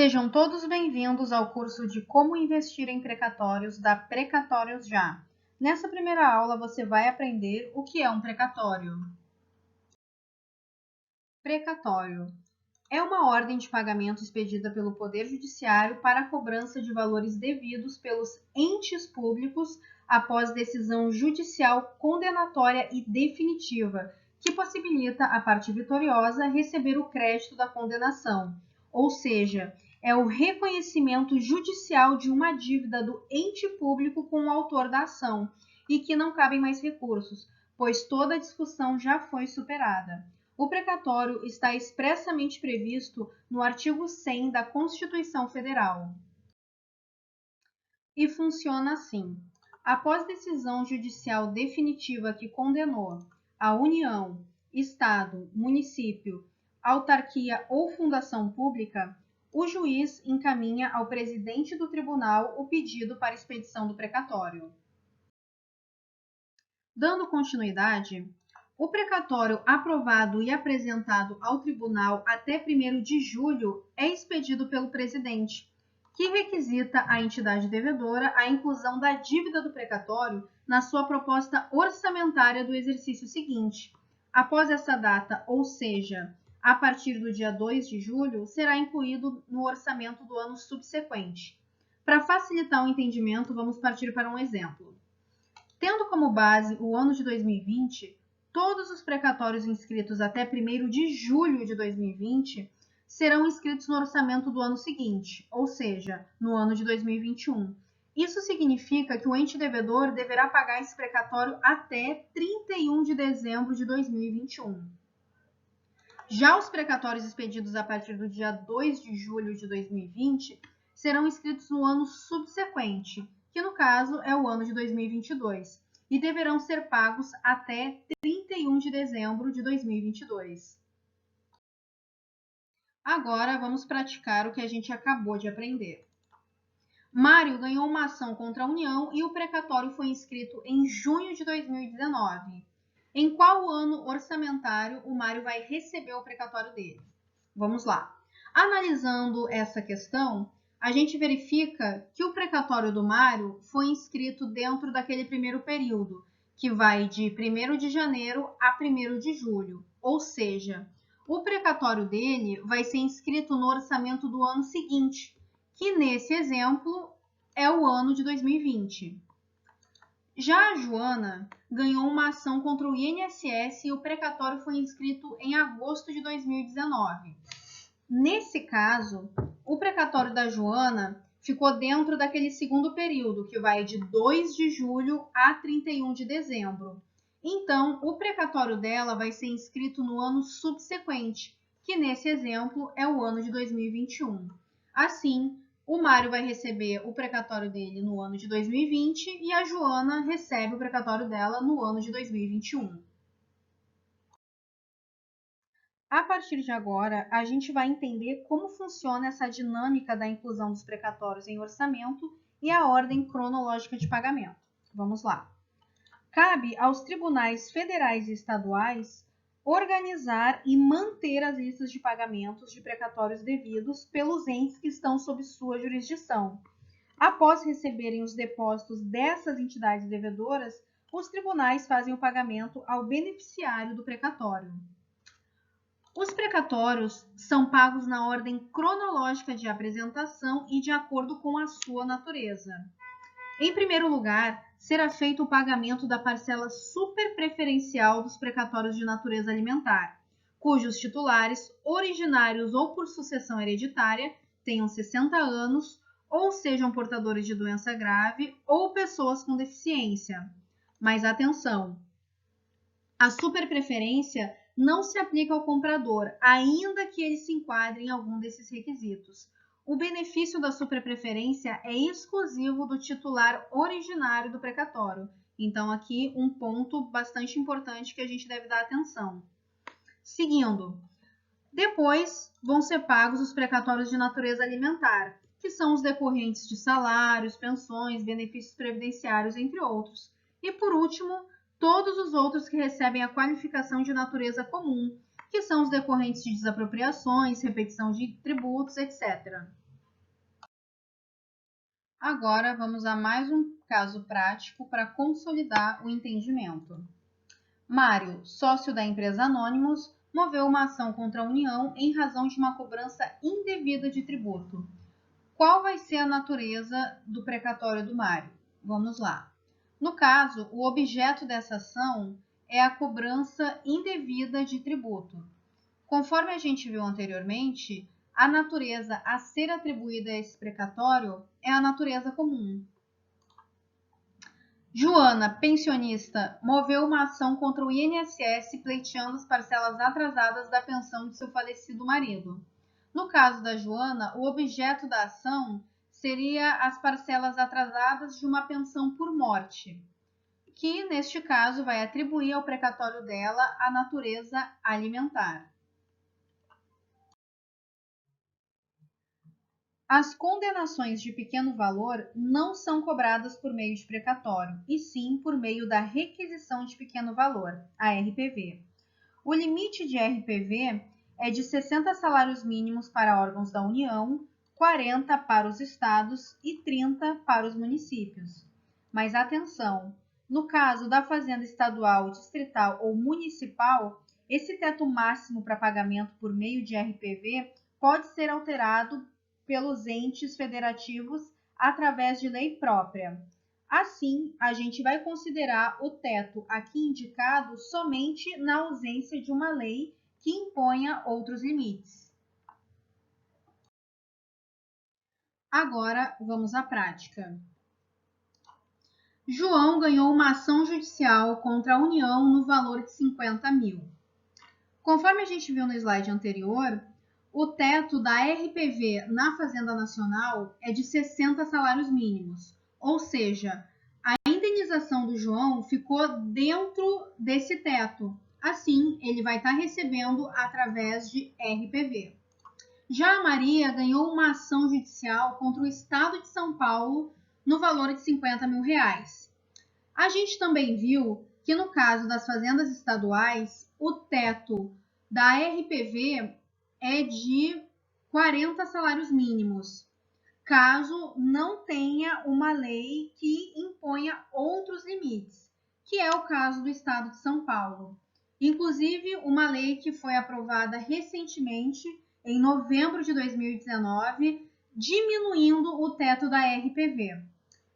Sejam todos bem-vindos ao curso de Como Investir em Precatórios da Precatórios Já. Nessa primeira aula você vai aprender o que é um precatório. Precatório é uma ordem de pagamento expedida pelo Poder Judiciário para a cobrança de valores devidos pelos entes públicos após decisão judicial condenatória e definitiva, que possibilita à parte vitoriosa receber o crédito da condenação, ou seja, é o reconhecimento judicial de uma dívida do ente público com o autor da ação e que não cabem mais recursos, pois toda a discussão já foi superada. O precatório está expressamente previsto no artigo 100 da Constituição Federal. E funciona assim: após decisão judicial definitiva que condenou a União, Estado, município, autarquia ou fundação pública, o juiz encaminha ao presidente do tribunal o pedido para expedição do precatório. Dando continuidade, o precatório aprovado e apresentado ao tribunal até 1º de julho é expedido pelo presidente, que requisita à entidade devedora a inclusão da dívida do precatório na sua proposta orçamentária do exercício seguinte. Após essa data, ou seja, a partir do dia 2 de julho, será incluído no orçamento do ano subsequente. Para facilitar o entendimento, vamos partir para um exemplo. Tendo como base o ano de 2020, todos os precatórios inscritos até 1º de julho de 2020 serão inscritos no orçamento do ano seguinte, ou seja, no ano de 2021. Isso significa que o ente devedor deverá pagar esse precatório até 31 de dezembro de 2021. Já os precatórios expedidos a partir do dia 2 de julho de 2020 serão inscritos no ano subsequente, que no caso é o ano de 2022, e deverão ser pagos até 31 de dezembro de 2022. Agora vamos praticar o que a gente acabou de aprender. Mário ganhou uma ação contra a União e o precatório foi inscrito em junho de 2019. Em qual ano orçamentário o Mário vai receber o precatório dele? Vamos lá. Analisando essa questão, a gente verifica que o precatório do Mário foi inscrito dentro daquele primeiro período, que vai de 1º de janeiro a 1º de julho, ou seja, o precatório dele vai ser inscrito no orçamento do ano seguinte, que nesse exemplo é o ano de 2020. Já a Joana ganhou uma ação contra o INSS e o precatório foi inscrito em agosto de 2019. Nesse caso, o precatório da Joana ficou dentro daquele segundo período, que vai de 2 de julho a 31 de dezembro. Então, o precatório dela vai ser inscrito no ano subsequente, que nesse exemplo é o ano de 2021. Assim, o Mário vai receber o precatório dele no ano de 2020 e a Joana recebe o precatório dela no ano de 2021. A partir de agora, a gente vai entender como funciona essa dinâmica da inclusão dos precatórios em orçamento e a ordem cronológica de pagamento. Vamos lá. Cabe aos tribunais federais e estaduais organizar e manter as listas de pagamentos de precatórios devidos pelos entes que estão sob sua jurisdição. Após receberem os depósitos dessas entidades devedoras, os tribunais fazem o pagamento ao beneficiário do precatório. Os precatórios são pagos na ordem cronológica de apresentação e de acordo com a sua natureza. Em primeiro lugar, será feito o pagamento da parcela superpreferencial dos precatórios de natureza alimentar, cujos titulares, originários ou por sucessão hereditária, tenham 60 anos ou sejam portadores de doença grave ou pessoas com deficiência. Mas atenção! A superpreferência não se aplica ao comprador, ainda que ele se enquadre em algum desses requisitos. O benefício da superpreferência é exclusivo do titular originário do precatório. Então, aqui um ponto bastante importante que a gente deve dar atenção. Seguindo, depois vão ser pagos os precatórios de natureza alimentar, que são os decorrentes de salários, pensões, benefícios previdenciários, entre outros. E, por último, todos os outros que recebem a qualificação de natureza comum, que são os decorrentes de desapropriações, repetição de tributos, etc. Agora vamos a mais um caso prático para consolidar o entendimento. Mário, sócio da empresa Anonymous, moveu uma ação contra a União em razão de uma cobrança indevida de tributo. Qual vai ser a natureza do precatório do Mário? Vamos lá. No caso, o objeto dessa ação é a cobrança indevida de tributo. Conforme a gente viu anteriormente, a natureza a ser atribuída a esse precatório é a natureza comum. Joana, pensionista, moveu uma ação contra o INSS pleiteando as parcelas atrasadas da pensão de seu falecido marido. No caso da Joana, o objeto da ação seria as parcelas atrasadas de uma pensão por morte, que neste caso vai atribuir ao precatório dela a natureza alimentar. As condenações de pequeno valor não são cobradas por meio de precatório, e sim por meio da requisição de pequeno valor, a RPV. O limite de RPV é de 60 salários mínimos para órgãos da União, 40 para os estados e 30 para os municípios. Mas atenção, no caso da fazenda estadual, distrital ou municipal, esse teto máximo para pagamento por meio de RPV pode ser alterado pelos entes federativos através de lei própria. Assim, a gente vai considerar o teto aqui indicado somente na ausência de uma lei que imponha outros limites. Agora, vamos à prática. João ganhou uma ação judicial contra a União no valor de 50 mil. Conforme a gente viu no slide anterior, o teto da RPV na Fazenda Nacional é de 60 salários mínimos, ou seja, a indenização do João ficou dentro desse teto. Assim, ele vai estar recebendo através de RPV. Já a Maria ganhou uma ação judicial contra o Estado de São Paulo no valor de 50 mil reais. A gente também viu que no caso das fazendas estaduais, o teto da RPV é de 40 salários mínimos, caso não tenha uma lei que imponha outros limites, que é o caso do Estado de São Paulo. Inclusive, uma lei que foi aprovada recentemente, em novembro de 2019, diminuindo o teto da RPV.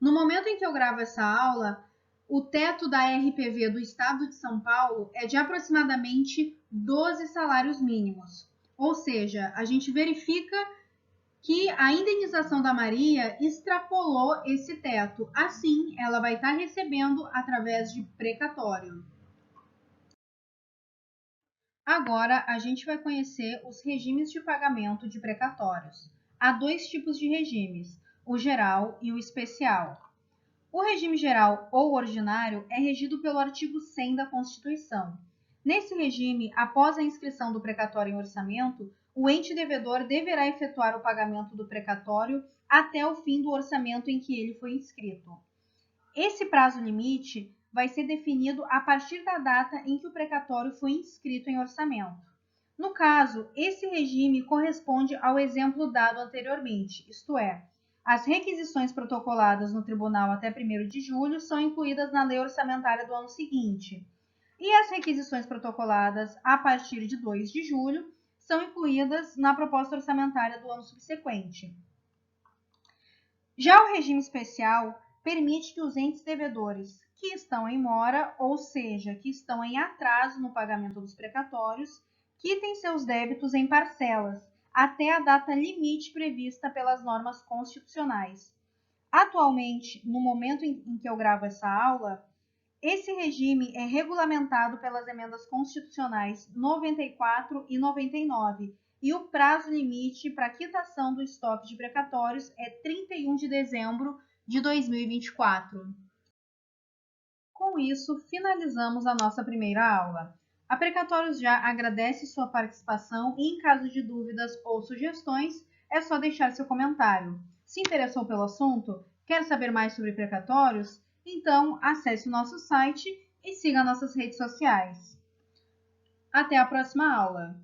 No momento em que eu gravo essa aula, o teto da RPV do Estado de São Paulo é de aproximadamente 12 salários mínimos. Ou seja, a gente verifica que a indenização da Maria extrapolou esse teto. Assim, ela vai estar recebendo através de precatório. Agora, a gente vai conhecer os regimes de pagamento de precatórios. Há dois tipos de regimes, o geral e o especial. O regime geral ou ordinário é regido pelo artigo 100 da Constituição. Nesse regime, após a inscrição do precatório em orçamento, o ente devedor deverá efetuar o pagamento do precatório até o fim do orçamento em que ele foi inscrito. Esse prazo limite vai ser definido a partir da data em que o precatório foi inscrito em orçamento. No caso, esse regime corresponde ao exemplo dado anteriormente, isto é, as requisições protocoladas no tribunal até 1º de julho são incluídas na lei orçamentária do ano seguinte, e as requisições protocoladas a partir de 2 de julho são incluídas na proposta orçamentária do ano subsequente. Já o regime especial permite que os entes devedores que estão em mora, ou seja, que estão em atraso no pagamento dos precatórios, quitem seus débitos em parcelas, até a data limite prevista pelas normas constitucionais. Atualmente, no momento em que eu gravo essa aula, esse regime é regulamentado pelas emendas constitucionais 94 e 99, e o prazo limite para quitação do estoque de precatórios é 31 de dezembro de 2024. Com isso, finalizamos a nossa primeira aula. A Precatórios Já agradece sua participação e, em caso de dúvidas ou sugestões, é só deixar seu comentário. Se interessou pelo assunto? Quer saber mais sobre precatórios? Então, acesse o nosso site e siga nossas redes sociais. Até a próxima aula!